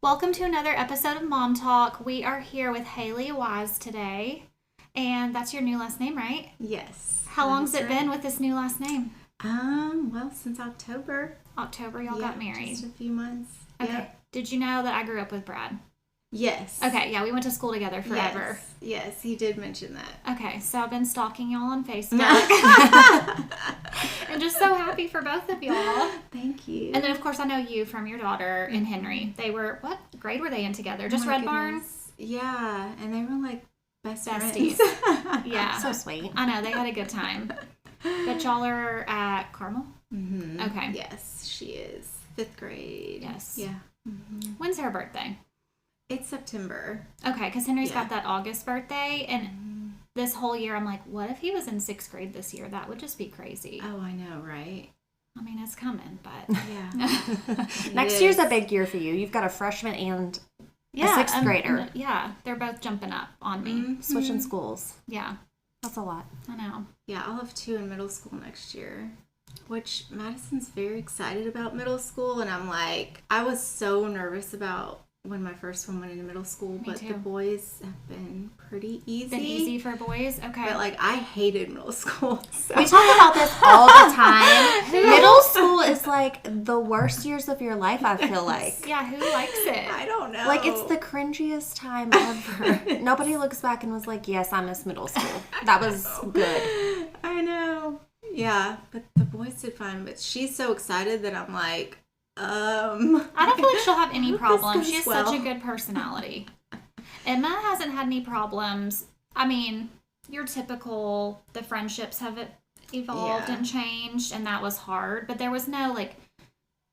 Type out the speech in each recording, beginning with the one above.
Welcome to another episode of Mom Talk. We are here with Haley Wise today, and that's your new last name, right? Yes. How long's it been with this new last name? Well, since October. October, y'all got married. Just a few months. Okay. Yep. Did you know that I grew up with Brad? Yes. Okay, yeah, we went to school together forever. Yes, he did mention that. Okay, so I've been stalking y'all on Facebook. And just so happy for both of y'all. Thank you. And then, of course, I know you from your daughter and Henry. They were, what grade were they in together? Just Red Barn? Yeah, and they were like besties. Yeah. So sweet. I know, they had a good time. But y'all are at Carmel? Mm-hmm. Okay. Yes, she is. 5th grade. Yes. Yeah. Mm-hmm. When's her birthday? It's September. Okay, because Henry's got that August birthday, and this whole year I'm like, what if he was in 6th grade this year? That would just be crazy. Oh, I know, right? I mean, it's coming, but... Yeah. Next year's a big year for you. You've got a freshman and a 6th grader. Yeah, they're both jumping up on me. Mm-hmm. Switching schools. Yeah. That's a lot. I know. Yeah, I'll have 2 in middle school next year, which Madison's very excited about middle school, and I'm like, I was so nervous about when my first one went into middle school, but the boys have been pretty easy. Been easy for boys? Okay. But, like, I hated middle school. So. We talk about this all the time. Middle school is, like, the worst years of your life, I feel like. Yeah, who likes it? I don't know. Like, it's the cringiest time ever. Nobody looks back and was like, yes, I miss middle school. That was good. I know. Yeah, but the boys did fine. But she's so excited that I'm like, I don't feel like she'll have any problems. She has well. such a good personality. Emma hasn't had any problems. I mean, your typical, the friendships have evolved and changed, and that was hard. But there was no, like,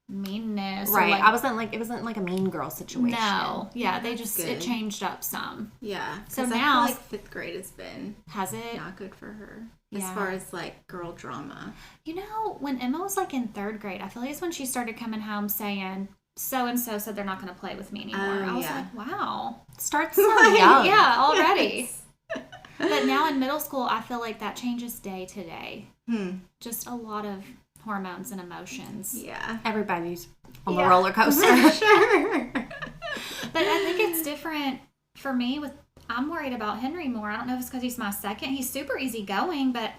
meanness. Right. Or, like, it wasn't like a mean girl situation. No. Yeah, they That's just, it changed up some. Yeah. So now, I feel like 5th grade has been not good for her. As far as, like, girl drama. You know, when Emma was, like, in 3rd grade, I feel like it's when she started coming home saying, so-and-so said they're not going to play with me anymore. I was like, wow. Starts so young. Yeah, already. Yes. But now in middle school, I feel like that changes day to day. Just a lot of hormones and emotions. Yeah. Everybody's on the roller coaster. Sure. But I think it's different for me I'm worried about Henry more. I don't know if it's because he's my second. He's super easygoing, but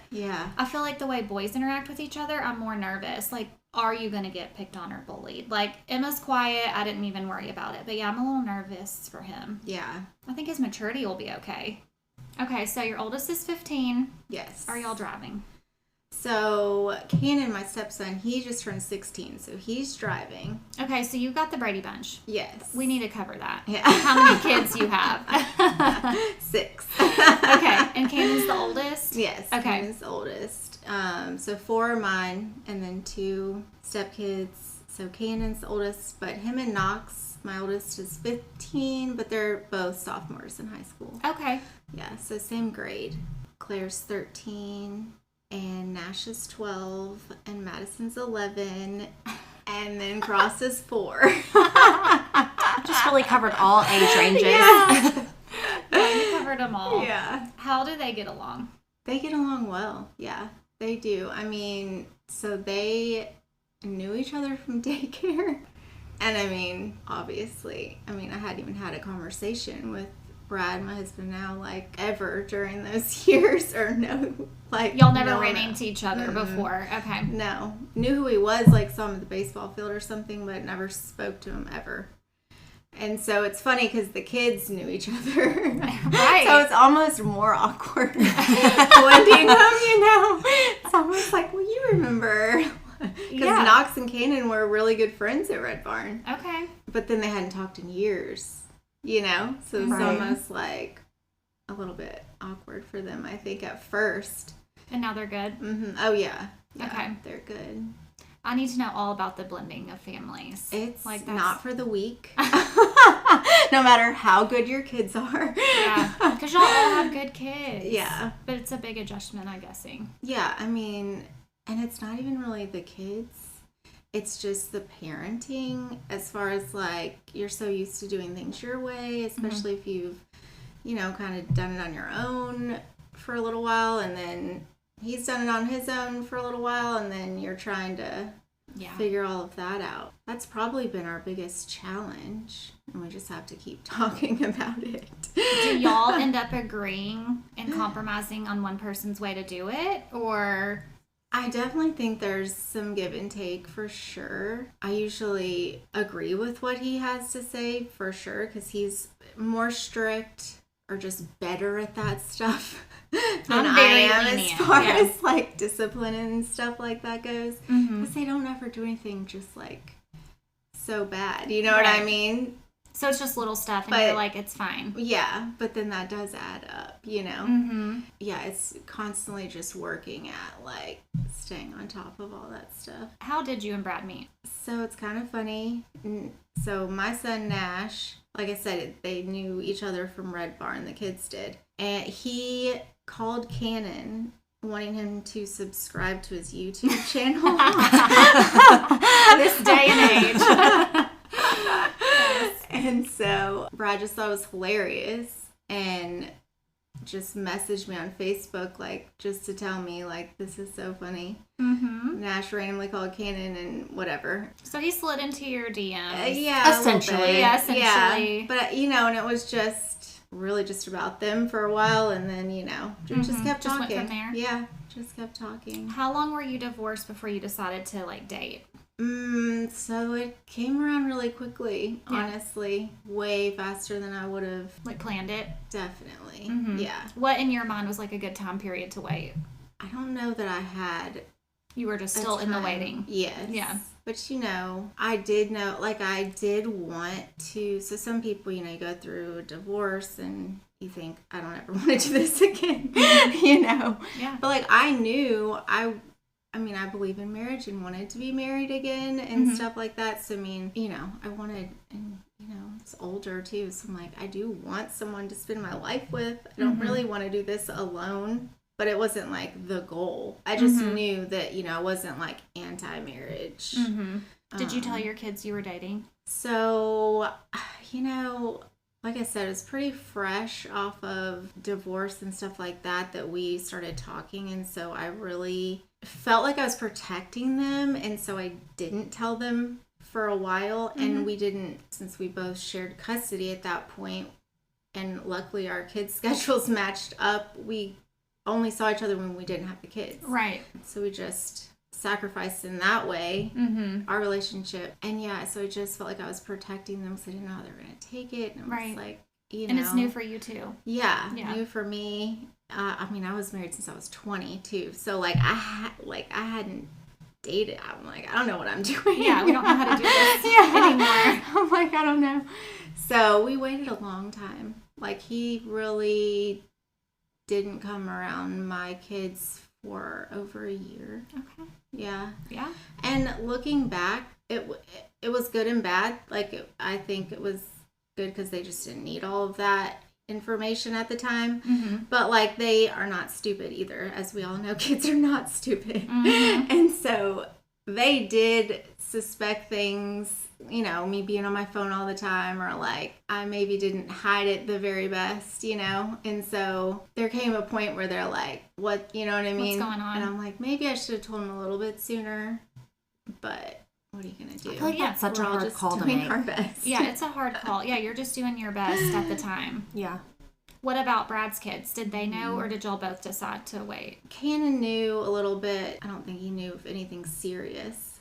I feel like the way boys interact with each other, I'm more nervous. Like, are you going to get picked on or bullied? Like, Emma's quiet. I didn't even worry about it. But yeah, I'm a little nervous for him. Yeah. I think his maturity will be okay. Okay, so your oldest is 15. Yes. Are y'all driving? So, Cannon, my stepson, he just turned 16, so he's driving. Okay, so you got the Brady Bunch. Yes. We need to cover that. Yeah. How many kids you have? 6. Okay, and Cannon's the oldest? Yes. Okay. Cannon's the oldest. So 4 are mine, and then 2 stepkids. So Cannon's the oldest, but him and Knox, my oldest, is 15, but they're both sophomores in high school. Okay. Yeah, so same grade. Claire's 13. And Nash is 12, and Madison's 11, and then Cross is 4. Just really covered all age ranges. Yeah, you covered them all. Yeah. How do they get along? They get along well. Yeah, they do. I mean, so they knew each other from daycare. And I mean, obviously, I hadn't even had a conversation with Brad, my husband now, like, ever during those years, or no, like, y'all never ran into each other before. Okay. No. Knew who he was, like, saw him at the baseball field or something, but never spoke to him ever. And so it's funny because the kids knew each other. Right. So it's almost more awkward. When do you know, It's almost like, well, you remember. Because Knox and Cannon were really good friends at Red Barn. Okay. But then they hadn't talked in years. So it's almost like a little bit awkward for them, I think, at first. And now they're good? Mm-hmm. Oh, yeah. Okay. They're good. I need to know all about the blending of families. It's like not for the weak. No matter how good your kids are. Yeah. Because y'all all have good kids. Yeah. But it's a big adjustment, I'm guessing. Yeah. I mean, and it's not even really the kids. It's just the parenting, as far as, like, you're so used to doing things your way, especially if you've, kind of done it on your own for a little while, and then he's done it on his own for a little while, and then you're trying to figure all of that out. That's probably been our biggest challenge, and we just have to keep talking about it. Do y'all end up agreeing and compromising on one person's way to do it, or? I definitely think there's some give and take for sure. I usually agree with what he has to say for sure, because he's more strict or just better at that stuff than I am lenient, as far as like discipline and stuff like that goes. Because they don't ever do anything just like so bad. You know what I mean? So it's just little stuff, and you're like, it's fine. Yeah, but then that does add up, you know? Yeah, it's constantly just working at, like, staying on top of all that stuff. How did you and Brad meet? So it's kind of funny. So my son, Nash, like I said, they knew each other from Red Barn, the kids did. And he called Cannon wanting him to subscribe to his YouTube channel. This day and age. And so Brad just thought it was hilarious and just messaged me on Facebook, like, just to tell me, like, this is so funny. Nash randomly called Cannon and whatever. So he slid into your DMs. Yeah, essentially. Yeah, essentially. Yeah. But, you know, and it was just really just about them for a while, and then, you know, just kept talking. Just went from there? Yeah, just kept talking. How long were you divorced before you decided to, like, date? So it came around really quickly, honestly. Way faster than I would have. Like, planned it? Definitely. Yeah. What in your mind was, like, a good time period to wait? I don't know that I had. You were just still in the waiting. Yes. Yeah. But, you know, I did know, like, I did want to. So some people, you know, you go through a divorce and you think, I don't ever want to do this again, you know? Yeah. But, like, I knew I mean, I believe in marriage and wanted to be married again and stuff like that. So, I mean, you know, I wanted, and, you know, it's older too. So, I'm like, I do want someone to spend my life with. I don't really want to do this alone. But it wasn't, like, the goal. I just knew that, you know, I wasn't, like, anti-marriage. Did you tell your kids you were dating? So, you know, like I said, it's pretty fresh off of divorce and stuff like that we started talking. And so I really felt like I was protecting them. And so I didn't tell them for a while. And we didn't, since we both shared custody at that point, and luckily our kids' schedules matched up, we only saw each other when we didn't have the kids. Right. So we just sacrificed in that way our relationship. And yeah, so I just felt like I was protecting them because I didn't know how they were going to take it. And it was like, you know. And it's new for you too. Yeah. New for me. I mean, I was married since I was 20 too. So like I hadn't dated. I'm like, I don't know what I'm doing. Yeah, we don't know how to do this anymore. I'm like, I don't know. So we waited a long time. Like, he really didn't come around my kids for over a year. Okay. Yeah. Yeah. And looking back, it was good and bad. Like, I think it was good because they just didn't need all of that information at the time. But, like, they are not stupid either. As we all know, kids are not stupid. And so they did suspect things, you know, me being on my phone all the time, or like I maybe didn't hide it the very best, you know. And so there came a point where they're like, what, you know what I mean? What's going on? And I'm like, maybe I should have told them a little bit sooner, but what are you going to do? I feel like that's such a hard call to make. Our best. Yeah, it's a hard call. Yeah, you're just doing your best at the time. Yeah. What about Brad's kids? Did they know, or did y'all both decide to wait? Cannon knew a little bit. I don't think he knew of anything serious.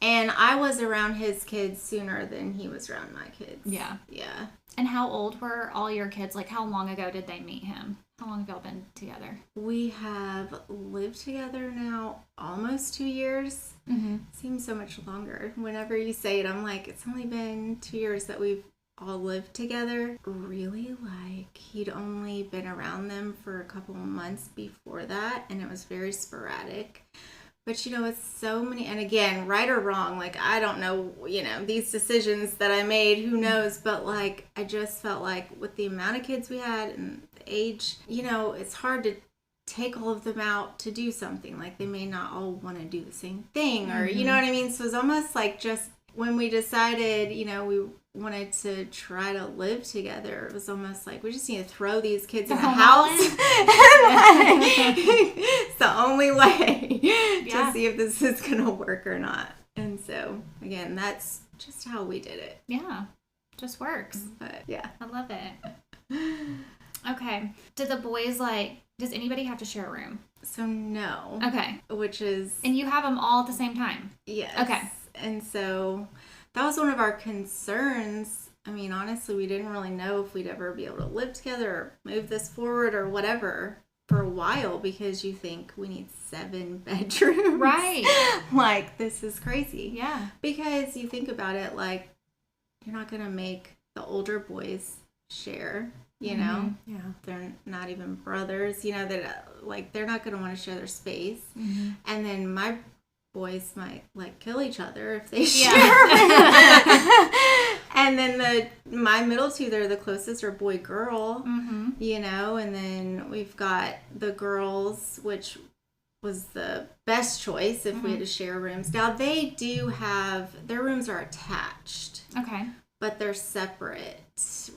And I was around his kids sooner than he was around my kids. Yeah. Yeah. And how old were all your kids? Like, how long ago did they meet him? How long have y'all been together? We have lived together now almost 2 years. Seems so much longer. Whenever you say it, I'm like, it's only been 2 years that we've all lived together. Really, like, he'd only been around them for a couple of months before that, and it was very sporadic. But, you know, it's so many, and again, right or wrong, like, I don't know, you know, these decisions that I made, who knows, but, like, I just felt like with the amount of kids we had and the age, you know, it's hard to take all of them out to do something. Like, they may not all want to do the same thing, or, you know what I mean? So it's almost like just when we decided, you know, we wanted to try to live together, it was almost like we just need to throw these kids in the house. It's the only way to see if this is gonna work or not. And so, again, that's just how we did it. Yeah. Just works. But, yeah. I love it. Okay. Does anybody have to share a room? So, no. Okay. Which is... And you have them all at the same time? Yes. Okay. And so, that was one of our concerns. I mean, honestly, we didn't really know if we'd ever be able to live together or move this forward or whatever for a while, because you think we need 7 bedrooms. Right. Like, this is crazy. Yeah. Because you think about it, like, you're not going to make the older boys share, you know? Yeah. They're not even brothers, you know, that, like, they're not going to want to share their space. Mm-hmm. And then my boys might, like, kill each other if they share. And then my middle two, they're the closest, are boy-girl, you know? And then we've got the girls, which was the best choice if we had to share rooms. Now, they do have, their rooms are attached. Okay. But they're separate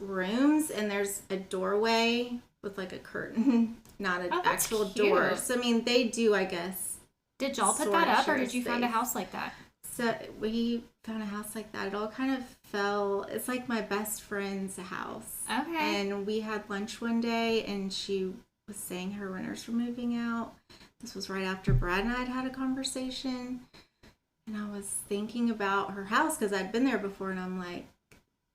rooms, and there's a doorway with, like, a curtain, not an actual door. Cute. So, I mean, they do, I guess. Did y'all put that up, or did you find a house like that? So, we found a house like that. It all kind of fell, it's like my best friend's house. Okay. And we had lunch one day, and she was saying her renters were moving out. This was right after Brad and I had a conversation. And I was thinking about her house because I'd been there before, and I'm like,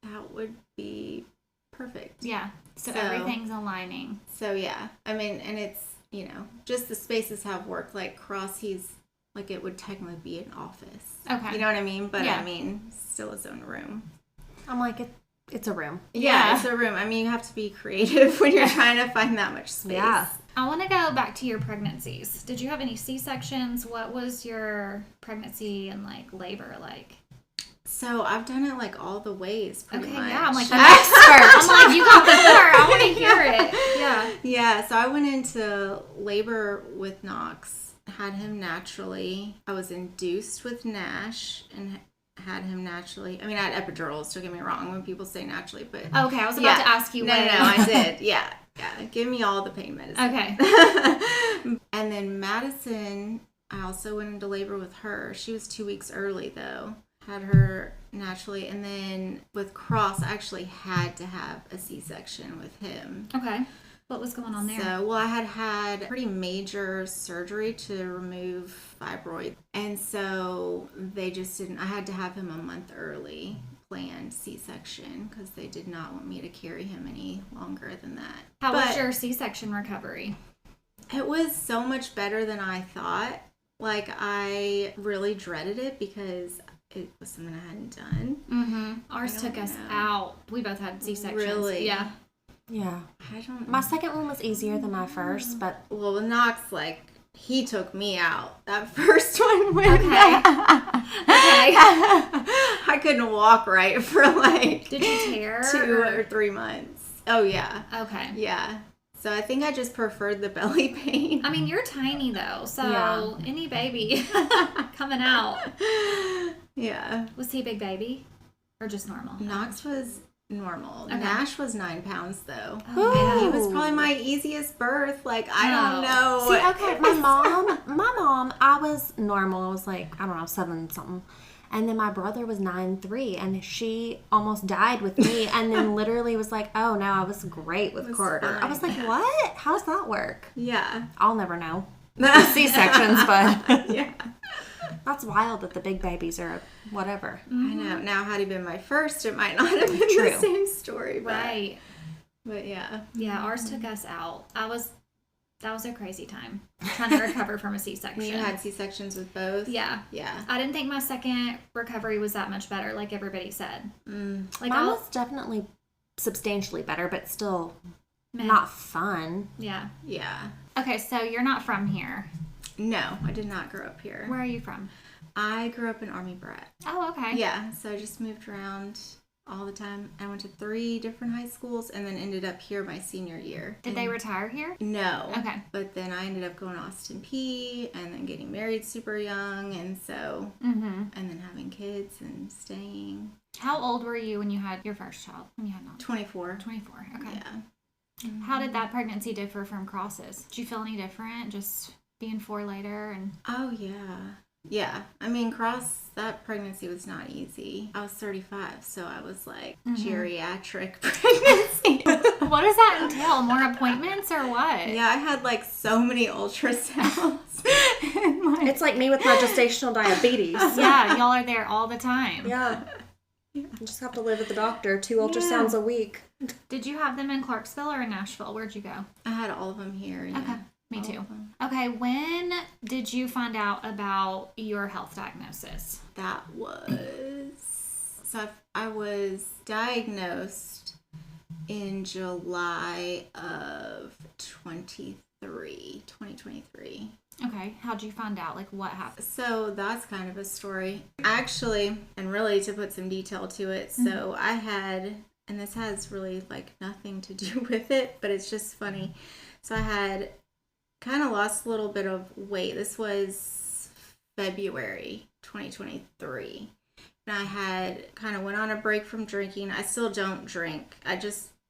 that would be perfect. Yeah. So everything's aligning. So, yeah. I mean, and it's, you know, just the spaces have worked. Like, he's, like, it would technically be an office. Okay. You know what I mean? But, yeah. I mean, still his own room. I'm like, it's a room. Yeah, it's a room. I mean, you have to be creative when you're trying to find that much space. Yeah. I want to go back to your pregnancies. Did you have any C-sections? What was your pregnancy and, like, labor like? So, I've done it, like, all the ways, pretty much. Yeah, I'm like, the expert. I'm like, you got more. I want to hear it. Yeah. Yeah, so I went into labor with Knox, had him naturally. I was induced with Nash and had him naturally. I mean, I had epidurals, don't get me wrong, when people say naturally, but... Okay, I was about to ask you No, I did. Yeah. Give me all the pain medicine. Okay. And then Madison, I also went into labor with her. She was 2 weeks early, though. Had her naturally. And then with Cross, I actually had to have a C-section with him. Okay. What was going on there? So, well, I had pretty major surgery to remove fibroid. And so they just didn't, I had to have him a month early, planned C-section, because they did not want me to carry him any longer than that. How was your C-section recovery? It was so much better than I thought. Like, I really dreaded it because it was something I hadn't done. Mm-hmm. Ours took us out. We both had C-sections. Really? Yeah. Yeah. I don't know. My second one was easier than my first, but... Well, with Knox, like, he took me out. That first one went Okay. I couldn't walk right for, like... Did you tear? 2 or 3 months. Oh, yeah. Okay. Yeah. So I think I just preferred the belly pain. I mean, you're tiny, though, so any baby coming out. Yeah. Was he a big baby? Or just normal? Knox was normal. Okay. Nash was 9 pounds, though. Oh, and he was probably my easiest birth. Like, I don't know. See, okay, my mom, I was normal. I was like, I don't know, 7 something. And then my brother was 9'3", and she almost died with me, and then literally was like, oh, no, I was great with Carter. fine. I was like, what? How does that work? Yeah. I'll never know. C-sections, but yeah. that's wild that the big babies are whatever. I know. Now, had he been my first, it might not have been True. the same story. But, Right. But yeah. Yeah, ours took us out. That was a crazy time trying to recover from a C-section. You had C-sections with both? Yeah. Yeah. I didn't think my second recovery was that much better, like everybody said. Like Mine was definitely substantially better, but still not fun. Yeah. Yeah. Okay, so you're not from here. No, I did not grow up here. Where are you from? I grew up in Army brat. Oh, okay. Yeah, so I just moved around all the time. I went to 3 different high schools and then ended up here my senior year. Did they retire here? No. Okay. But then I ended up going to Austin P and then getting married super young, and so, and then having kids and staying. How old were you when you had your first child? When you had Knox? 24. 24. Okay. Yeah. How did that pregnancy differ from Cross's? Did you feel any different just being 4 later? And Oh, yeah. Yeah. I mean, that pregnancy was not easy. I was 35, so I was like geriatric pregnancy. What does that entail? More appointments or what? Yeah, I had like so many ultrasounds. It's like me with my gestational diabetes. Yeah, y'all are there all the time. Yeah. You just have to live with the doctor. 2 ultrasounds a week. Did you have them in Clarksville or in Nashville? Where'd you go? I had all of them here. Yeah. Okay. Me too. Okay, when did you find out about your health diagnosis? That was... So I was diagnosed in July of 2023. Okay, how'd you find out? Like, what happened? So that's kind of a story. Actually, and really to put some detail to it, so I had, and this has really like nothing to do with it, but it's just funny. So I had kind of lost a little bit of weight. This was February 2023. And I had kind of went on a break from drinking. I still don't drink. I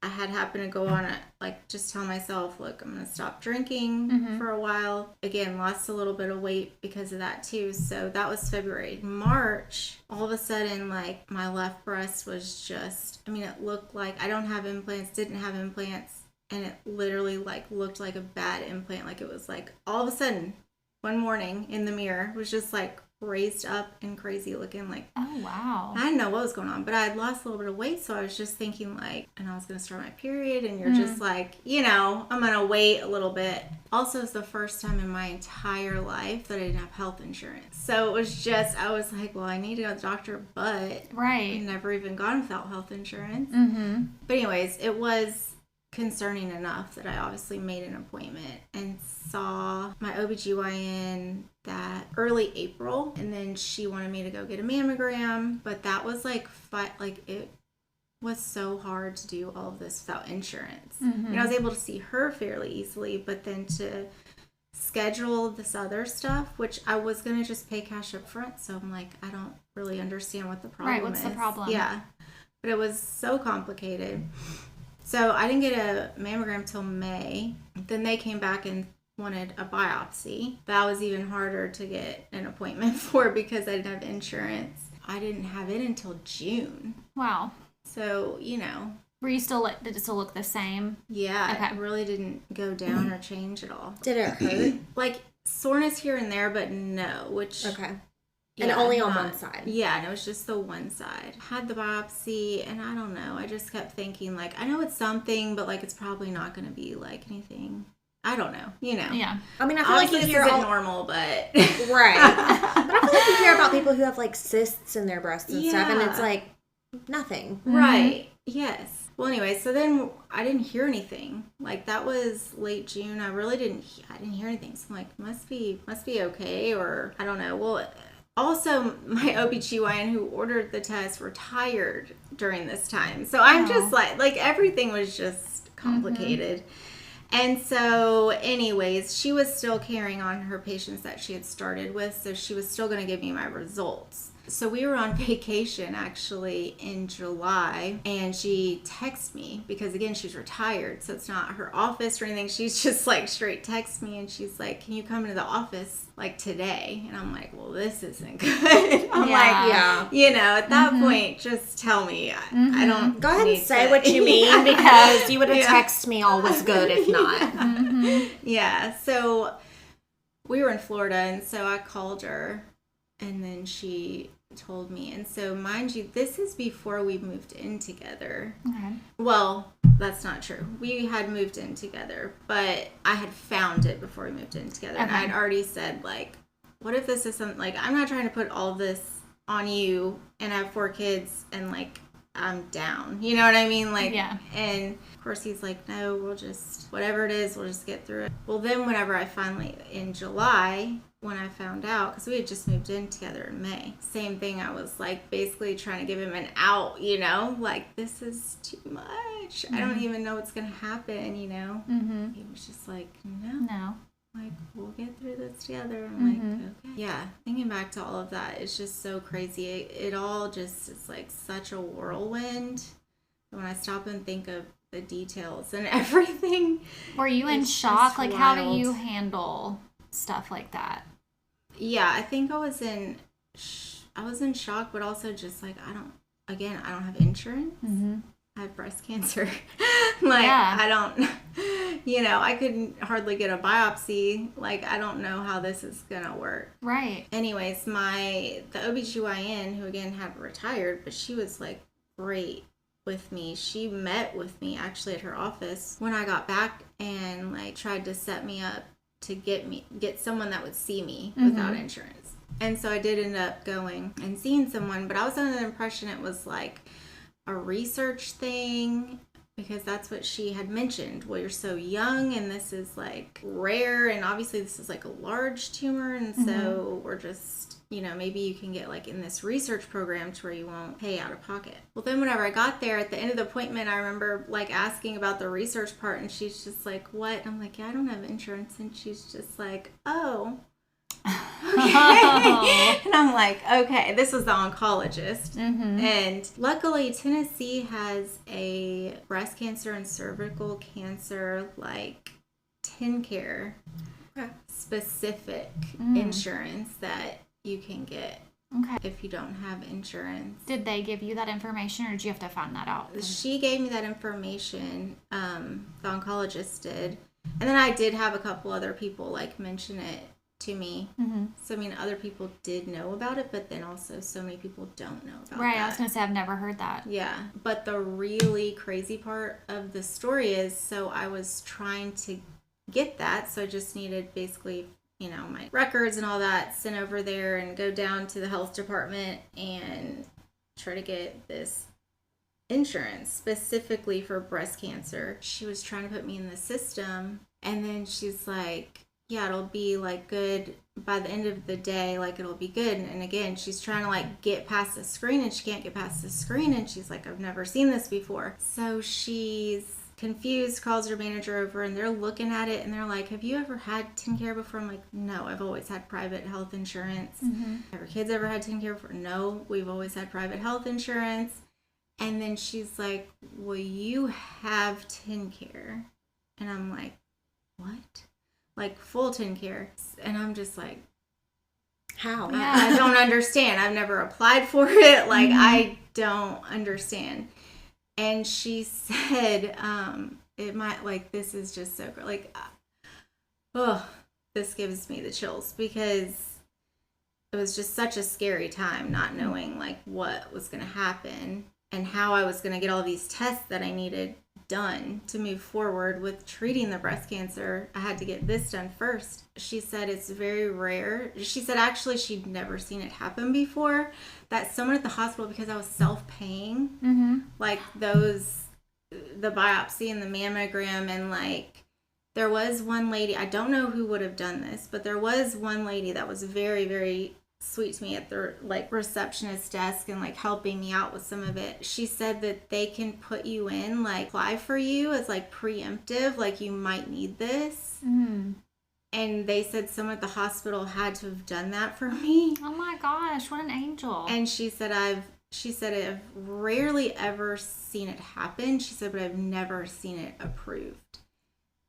had happened to go on a, like, just tell myself, look, I'm going to stop drinking for a while. Again, lost a little bit of weight because of that too. So that was February. March, all of a sudden, like, my left breast was just, I mean, it looked like I don't have implants, didn't have implants. And it literally, like, looked like a bad implant. Like, it was, like, all of a sudden, one morning in the mirror, was just, like, raised up and crazy looking. Like, oh, wow. I didn't know what was going on. But I had lost a little bit of weight, so I was just thinking, like, and I was going to start my period. And you're just, like, you know, I'm going to wait a little bit. Also, it's the first time in my entire life that I didn't have health insurance. So it was just, I was like, well, I need to go to the doctor, but I've never even gone without health insurance. But anyways, it was concerning enough that I obviously made an appointment and saw my OBGYN that early April, and then she wanted me to go get a mammogram, but that was like it was so hard to do all of this without insurance. And I was able to see her fairly easily, but then to schedule this other stuff, which I was going to just pay cash up front, so I'm like, I don't really understand what the problem is. Right, what's the problem? Yeah, but it was so complicated. So I didn't get a mammogram till May. Then they came back and wanted a biopsy. That was even harder to get an appointment for because I didn't have insurance. I didn't have it until June. Wow. So, you know. Did it still look the same? Yeah, okay. It really didn't go down or change at all. Did it hurt? Like, soreness here and there, but no, which... Okay. And only on one side. Yeah, and it was just the one side. Had the biopsy, and I don't know. I just kept thinking, like, I know it's something, but, like, it's probably not going to be, like, anything. I don't know. You know. Yeah. I mean, I feel like you hear normal, but... Right. But I feel like you hear about people who have, like, cysts in their breasts and stuff, and it's, like, nothing. Right. Yes. Well, anyway, so then I didn't hear anything. Like, that was late June. I didn't hear anything. So I'm like, must be okay, or I don't know. Well... Also, my OBGYN who ordered the test retired during this time. So I'm just like everything was just complicated. And so anyways, she was still carrying on her patients that she had started with. So she was still going to give me my results. So we were on vacation actually in July, and she texted me because again, she's retired. So it's not her office or anything. She's just like straight text me, and she's like, can you come into the office like today? And I'm like, well, this isn't good. I'm like, you know, at that point, just tell me. I don't go ahead and say what you mean because you would have texted me all was good if not. Yeah. So we were in Florida, and so I called her, and then she told me. And so, mind you, this is before we moved in together. Okay. Well, that's not true. We had moved in together, but I had found it before we moved in together. Okay. And I had already said, like, what if this is something, like, I'm not trying to put all this on you, and I have 4 kids, and, like, I'm down. You know what I mean? Like, yeah. And of course he's like, no, we'll just, whatever it is, we'll just get through it. Well, then whenever I finally, in July, when I found out, because we had just moved in together in May, same thing. I was like basically trying to give him an out, you know, like, this is too much. I don't even know what's going to happen, you know. He was just like, no. Like, we'll get through this together. I'm like, okay. Yeah, thinking back to all of that, it's just so crazy. It all just is like such a whirlwind. When I stop and think of the details and everything. Were you in shock? Like, how do you handle stuff like that? Yeah, I think I was in shock, but also just like, I don't have insurance. Mm-hmm. I have breast cancer. I don't, I couldn't hardly get a biopsy. Like, I don't know how this is going to work. Right. Anyways, the OBGYN, who again had retired, but she was like great with me. She met with me actually at her office when I got back and like tried to set me up to get someone that would see me without insurance. And so I did end up going and seeing someone, but I was under the impression it was like a research thing, because that's what she had mentioned. Well, you're so young and this is like rare, and obviously this is like a large tumor, and so we're just, maybe you can get like in this research program to where you won't pay out of pocket. Well, then whenever I got there at the end of the appointment, I remember like asking about the research part, and she's just like, what? I'm like, yeah, I don't have insurance. And she's just like, oh. Okay. And I'm like, okay, this was the oncologist. And luckily Tennessee has a breast cancer and cervical cancer like TennCare specific insurance that you can get if you don't have insurance. Did they give you that information, or did you have to find that out? She gave me that information, the oncologist did, and then I did have a couple other people like mention it to me. So I mean, other people did know about it, but then also so many people don't know about it. Right, I was gonna say I've never heard that. Yeah, but the really crazy part of the story is, so I was trying to get that, so I just needed basically, my records and all that sent over there and go down to the health department and try to get this insurance specifically for breast cancer. She was trying to put me in the system, and then she's like, yeah, it'll be like good by the end of the day, like it'll be good. And again, she's trying to like get past the screen, and she can't get past the screen, and she's like, I've never seen this before. So she's confused, calls her manager over, and they're looking at it and they're like, have you ever had TennCare before? I'm like, no, I've always had private health insurance. Have our kids ever had TennCare before? No, we've always had private health insurance. And then she's like, well, you have TennCare. And I'm like, what? Like full TennCare. And I'm just like, how? Yeah. I don't understand. I've never applied for it. Like, I don't understand. And she said, it might, like, this is just so, like, this gives me the chills, because it was just such a scary time not knowing, like, what was going to happen and how I was going to get all these tests that I needed done to move forward with treating the breast cancer. I had to get this done first. She said it's very rare. She said actually she'd never seen it happen before, that someone at the hospital, because I was self-paying, like the biopsy and the mammogram, and like there was one lady, I don't know who would have done this, but there was one lady that was very, very sweet to me at their like receptionist desk and like helping me out with some of it. She said that they can put you in, like apply for you as like preemptive, like you might need this. And they said someone at the hospital had to have done that for me. Oh my gosh, what an angel. And she said I've rarely ever seen it happen. She said, but I've never seen it approved.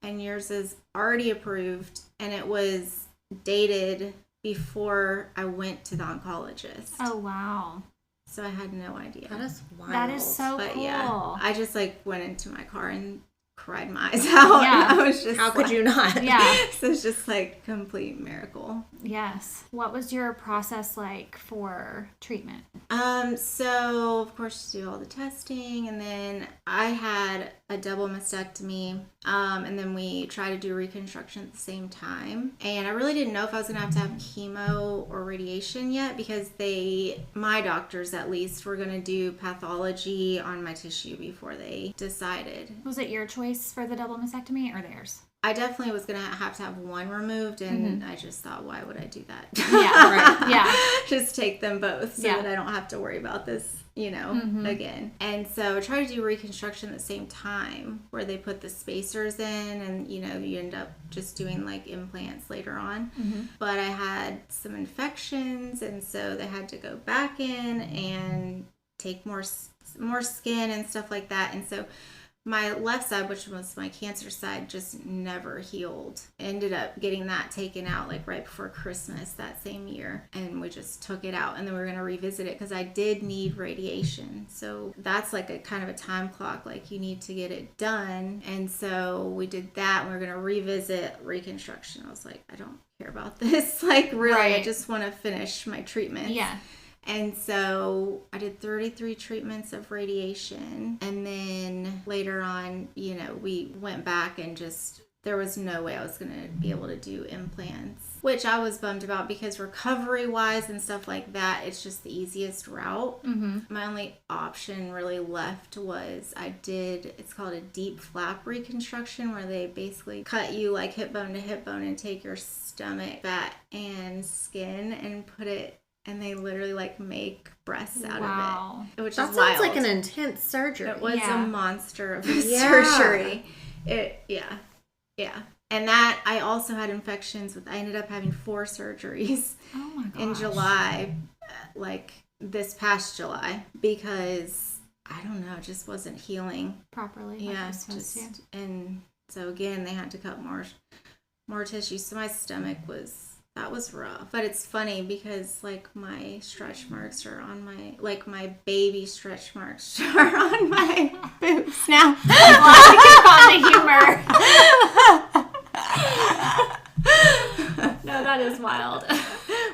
And yours is already approved, and it was dated before I went to the oncologist. Oh, wow. So I had no idea. That is wild. That is so cool. Yeah, I just like went into my car and cried my eyes out. Yeah. I was just how could you not? Yeah. So it's just like complete miracle. Yes. What was your process like for treatment? So of course do all the testing, and then I had a double mastectomy, and then we tried to do reconstruction at the same time. And I really didn't know if I was gonna have to have chemo or radiation yet, because my doctors at least, were gonna do pathology on my tissue before they decided. Was it your choice for the double mastectomy or theirs? I definitely was going to have one removed, and I just thought, why would I do that? Yeah, right. Yeah. Just take them both so that I don't have to worry about this, again. And so I tried to do reconstruction at the same time, where they put the spacers in, and, you end up just doing like implants later on. But I had some infections, and so they had to go back in and take more skin and stuff like that. And so my left side, which was my cancer side, just never healed. Ended up getting that taken out like right before Christmas that same year. And we just took it out, and then we were going to revisit it because I did need radiation. So that's like a kind of a time clock, like you need to get it done. And so we did that, and we were going to revisit reconstruction. I was like, I don't care about this. Like, really, I just want to finish my treatment. Yeah. And so I did 33 treatments of radiation. And then later on, you know, we went back and just, there was no way I was going to be able to do implants, which I was bummed about because recovery-wise and stuff like that, it's just the easiest route. Mm-hmm. My only option really left was it's called a deep flap reconstruction, where they basically cut you like hip bone to hip bone and take your stomach, fat, and skin and put it, and they literally like make breasts out of it, which that is sounds wild. like an intense surgery. It was a monster of a surgery. Yeah. And that, I also had infections I ended up having 4 surgeries in July, like this past July, because I don't know, it just wasn't healing properly. Yeah, and so again, they had to cut more tissue. So my stomach that was rough. But it's funny because like my stretch marks are on my baby stretch marks are on my boobs now. On the humor. No, that is wild.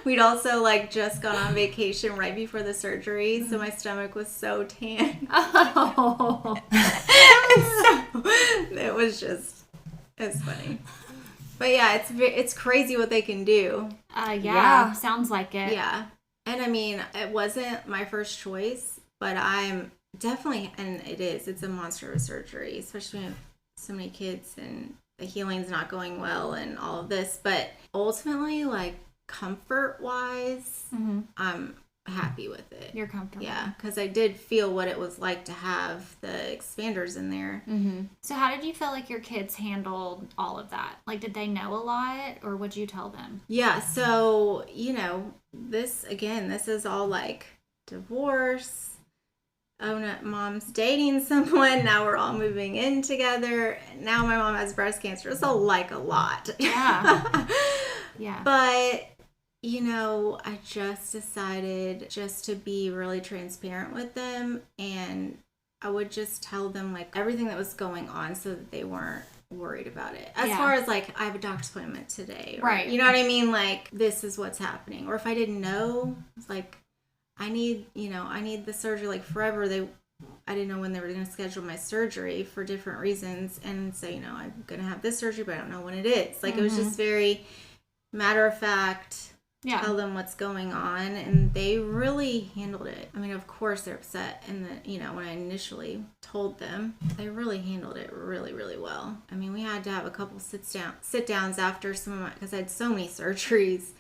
We'd also like just gone on vacation right before the surgery, so my stomach was so tan. Oh. So it was just, it's funny. But yeah, it's crazy what they can do. Yeah, sounds like it. Yeah. And I mean, it wasn't my first choice, but I'm definitely, and it's a monster of a surgery, especially when you have so many kids and the healing's not going well and all of this. But ultimately, like, comfort-wise, I'm happy with it. You're comfortable. Yeah, because I did feel what it was like to have the expanders in there. Mm-hmm. So how did you feel like your kids handled all of that? Like, did they know a lot, or what'd you tell them? Yeah, so, you know, this is all like divorce. Oh, no, mom's dating someone. Now we're all moving in together. Now my mom has breast cancer. It's a lot. Yeah. Yeah. But, you know, I just decided just to be really transparent with them. And I would just tell them, like, everything that was going on so that they weren't worried about it. As far as, like, I have a doctor's appointment today. Right. You know what I mean? Like, this is what's happening. Or if I didn't know, it's like, I need the surgery, like, forever. I didn't know when they were going to schedule my surgery for different reasons. And so, you know, I'm going to have this surgery, but I don't know when it is. Like, it was just very matter of fact. Yeah. Tell them what's going on, and they really handled it. I mean, of course they're upset, and when I initially told them, they really handled it really, really well. I mean, we had to have a couple sit downs after some of my, because I had so many surgeries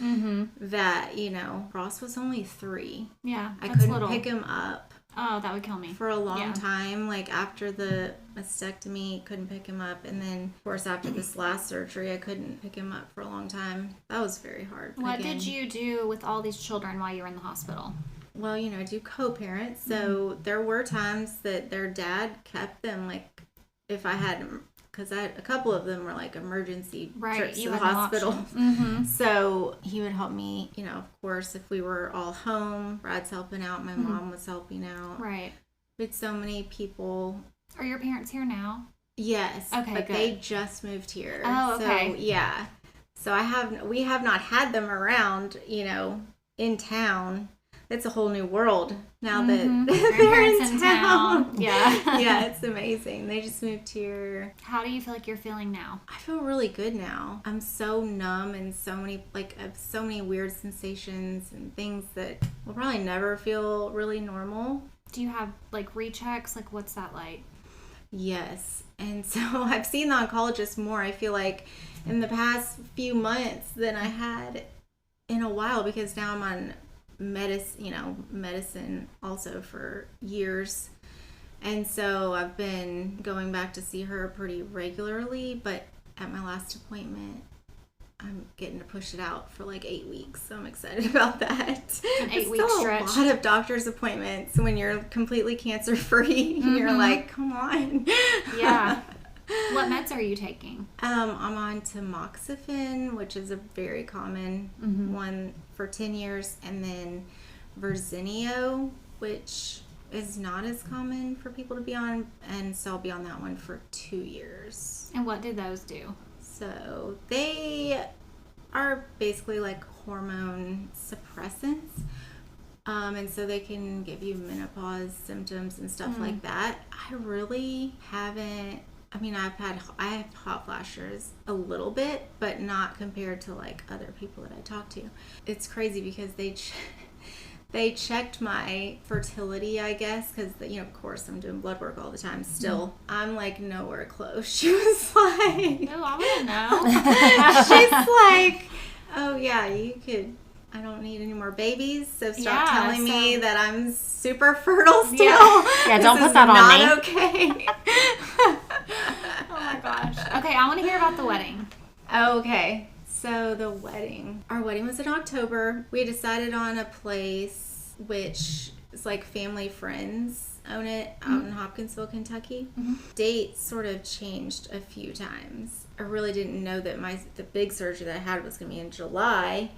that, you know, Ross was only 3. Yeah, I couldn't pick him up. Oh, that would kill me. For a long time, like after the mastectomy, couldn't pick him up. And then, of course, after this last surgery, I couldn't pick him up for a long time. That was very hard. What did you do with all these children while you were in the hospital? Well, you know, I do co-parent. So there were times that their dad kept them, like, if I had, because a couple of them were like emergency trips to the hospital. So he would help me, you know, of course, if we were all home, Brad's helping out, my mom was helping out. Right. With so many people. Are your parents here now? Yes. Okay, but good. They just moved here. Oh, okay. So, yeah. So we have not had them around, you know, in town. It's a whole new world now that they're in town. Yeah. Yeah, it's amazing. They just moved here. How do you feel like you're feeling now? I feel really good now. I'm so numb and I have so many weird sensations and things that will probably never feel really normal. Do you have like rechecks? Like, what's that like? Yes. And so I've seen the oncologist more, I feel like, in the past few months than I had in a while, because now I'm on medicine also for years. And so I've been going back to see her pretty regularly, but at my last appointment, I'm getting to push it out for like 8 weeks, so I'm excited about that. An 8-week stretch. A lot of doctor's appointments when you're completely cancer free. Mm-hmm. You're like, come on. Yeah. What meds are you taking? I'm on tamoxifen, which is a very common one, for 10 years, and then Verzenio, which is not as common for people to be on, and so I'll be on that one for 2 years. And what do those do? So they are basically like hormone suppressants. And so they can give you menopause symptoms and stuff like that. I really haven't, I mean, I have hot flashes a little bit, but not compared to like other people that I talk to. It's crazy because they checked my fertility, I guess, because, of course, I'm doing blood work all the time still. I'm, like, nowhere close. She was like... Oh, I want to know. She's like, oh, yeah, I don't need any more babies, so stop telling me that I'm super fertile still. Yeah, don't put that on me. Not okay. Oh, my gosh. Okay, I want to hear about the wedding. Okay. So the wedding. Our wedding was in October. We decided on a place which is like family friends own it out in Hopkinsville, Kentucky. Dates sort of changed a few times. I really didn't know that the big surgery that I had was going to be in July.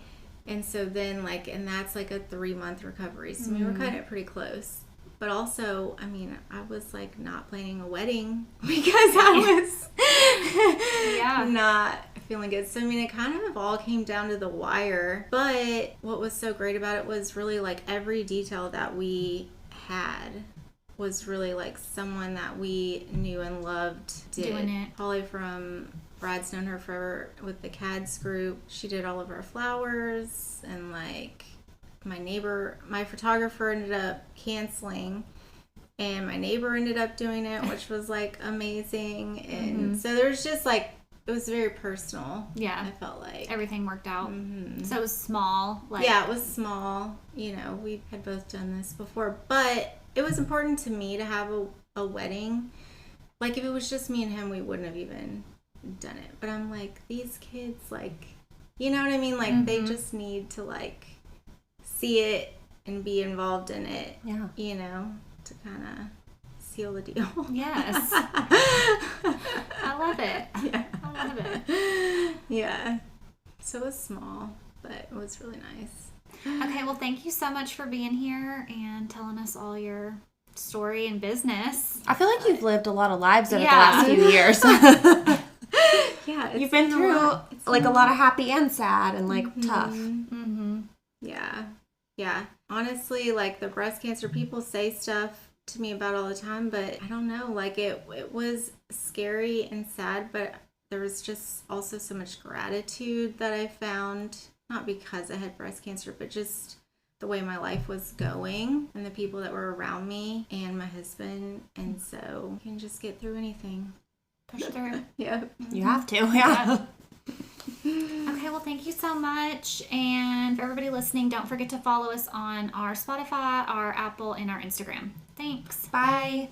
And so then and that's like a 3-month recovery. So we were cutting it pretty close. But also, I mean, I was like not planning a wedding because I was not feeling good. So, I mean, it kind of all came down to the wire. But what was so great about it was really like every detail that we had was really like someone that we knew and loved did. Doing it. Holly from Brad's known her forever with the CADS group. She did all of our flowers, and like my photographer ended up canceling, and my neighbor ended up doing it, which was like amazing. And so there's just like, it was very personal. Yeah. I felt like everything worked out. So it was small. Yeah, it was small. We had both done this before, but it was important to me to have a wedding. Like, if it was just me and him, we wouldn't have even done it. But I'm like, these kids, like, you know what I mean? Like, they just need to, like, see it and be involved in it. Yeah. To kind of seal the deal. Yes. I love it. Yeah. I love it. Yeah. So it was small, but it was really nice. Okay, well, thank you so much for being here and telling us all your story and business. I feel like you've lived a lot of lives over the last few years. Yeah. You've been through like a lot of happy and sad and like tough. Yeah. Yeah. Honestly, like the breast cancer people say stuff to me about all the time, but I don't know, like it was scary and sad, but there was just also so much gratitude that I found, not because I had breast cancer, but just the way my life was going and the people that were around me and my husband. And so you can just get through anything. Push through. Yeah. You have to, yeah. Okay, well, thank you so much. And for everybody listening, don't forget to follow us on our Spotify, our Apple, and our Instagram. Thanks. Bye.